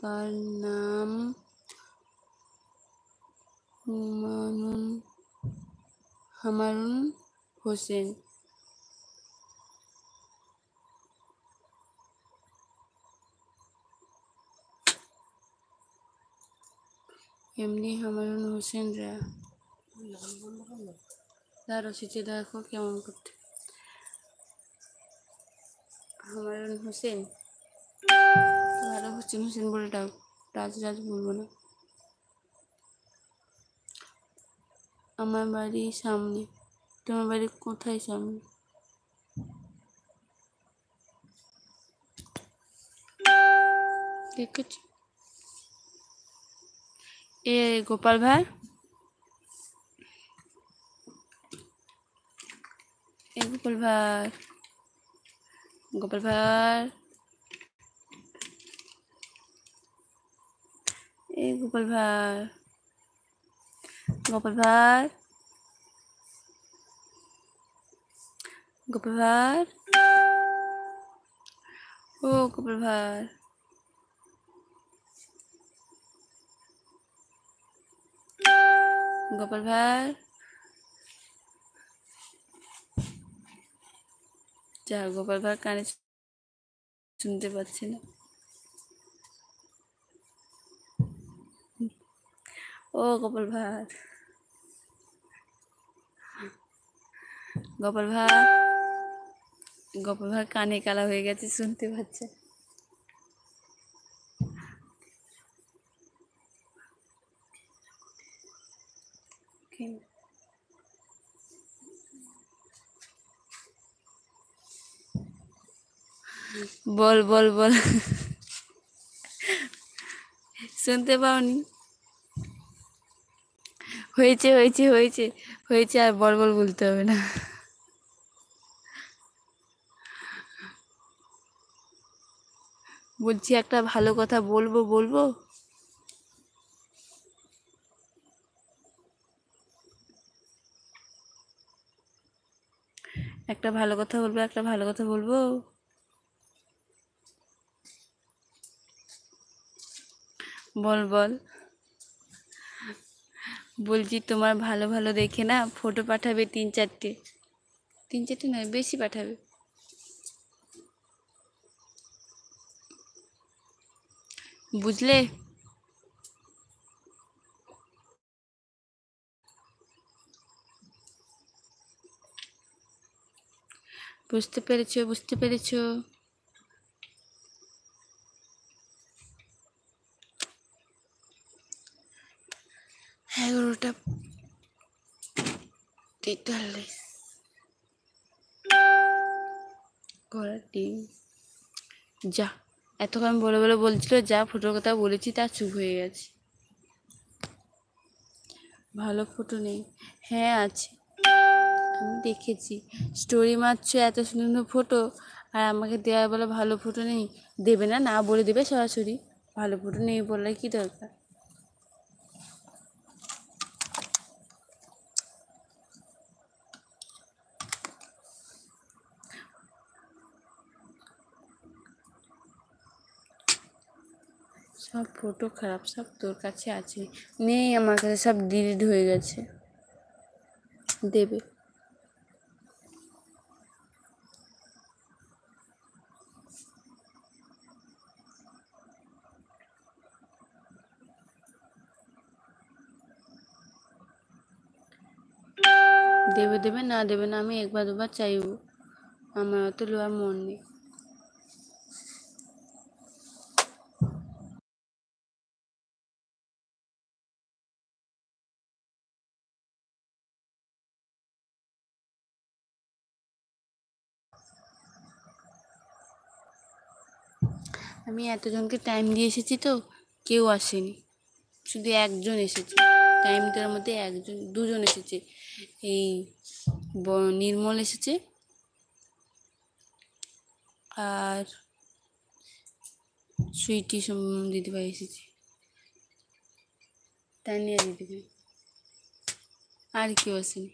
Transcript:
তার নাম হামারুন হোসেন। এমনি হামারুন হোসেনরা দাঁড়ো সেটা দেখো কেমন করতে। হামারুন হোসেন আরো হোসেন হোসেন বলে ডাক, রাজ রাজ বলবো না। আমার বাড়ির সামনে। তোমার বাড়ি কোথায় সামনে? দেখেছ এ গোপাল ভাই, এ গোপাল ভাই, গোপাল ভাই, এ গোপাল ভাই, গোপাল ভাই, গোপাল ভাই, ও গোপাল ভাই, গোপাল ভাই, যা গোপাল ভাই কানে শুনতে পাচ্ছি না। ও গোপাল ভাই, গোপাল ভাই, গোপাল ভাই কানে কালা হয়ে গেছে, শুনতে পাচ্ছে। বল বল বল, শুনতে পাওনি? হয়েছে হয়েছে হয়েছে হয়েছে, আর বল বল বলতে হবে না। বলছি একটা ভালো কথা বলবো বলবো। একটা ভালো কথা বলবো, একটা ভালো কথা বলবো। বল বল। বলছি তোমার ভালো ভালো দেখে না ফটো পাঠাবে 3-4টে, 3-4টে নয় বেশি পাঠাবে। বুঝলে? বুঝতে পেরেছো? বুঝতে পেরেছো? 11টা 43 ঘোড়ার ডিম। যা, এতক্ষণ বলে বলে বলছিল যা ফটোর কথা বলেছি তা চুপ হয়ে গেছে। ভালো ফটো নেই? হ্যাঁ আছে, আমি দেখেছি। স্টোরি মারছো এত সুন্দর সুন্দর ফটো, আর আমাকে দেওয়া বলে ভালো ফটো নেই। দেবে না, না বলে দেবে সরাসরি। ভালো ফটো নেই বললে কি দরকার? সব ফটো খারাপ, সব তোর কাছে আছে। নেই আমার কাছে, সব ডিলিট হয়ে গেছে। দেবে। দেবে দেবে, না দেবে না, আমি একবার দুবার চাইবো, আমার অত লোয়ার মন নেই। আমি এতজনকে টাইম দিয়ে এসেছি তো কেউ আসেনি, শুধু একজন এসেছে। টাইমটার মধ্যে একজন দুজন এসেছে, এই নির্মল এসেছে আর সুইটি দিদিভাই এসেছে, তানিয়া দিদিভাই, আর কেউ আসেনি।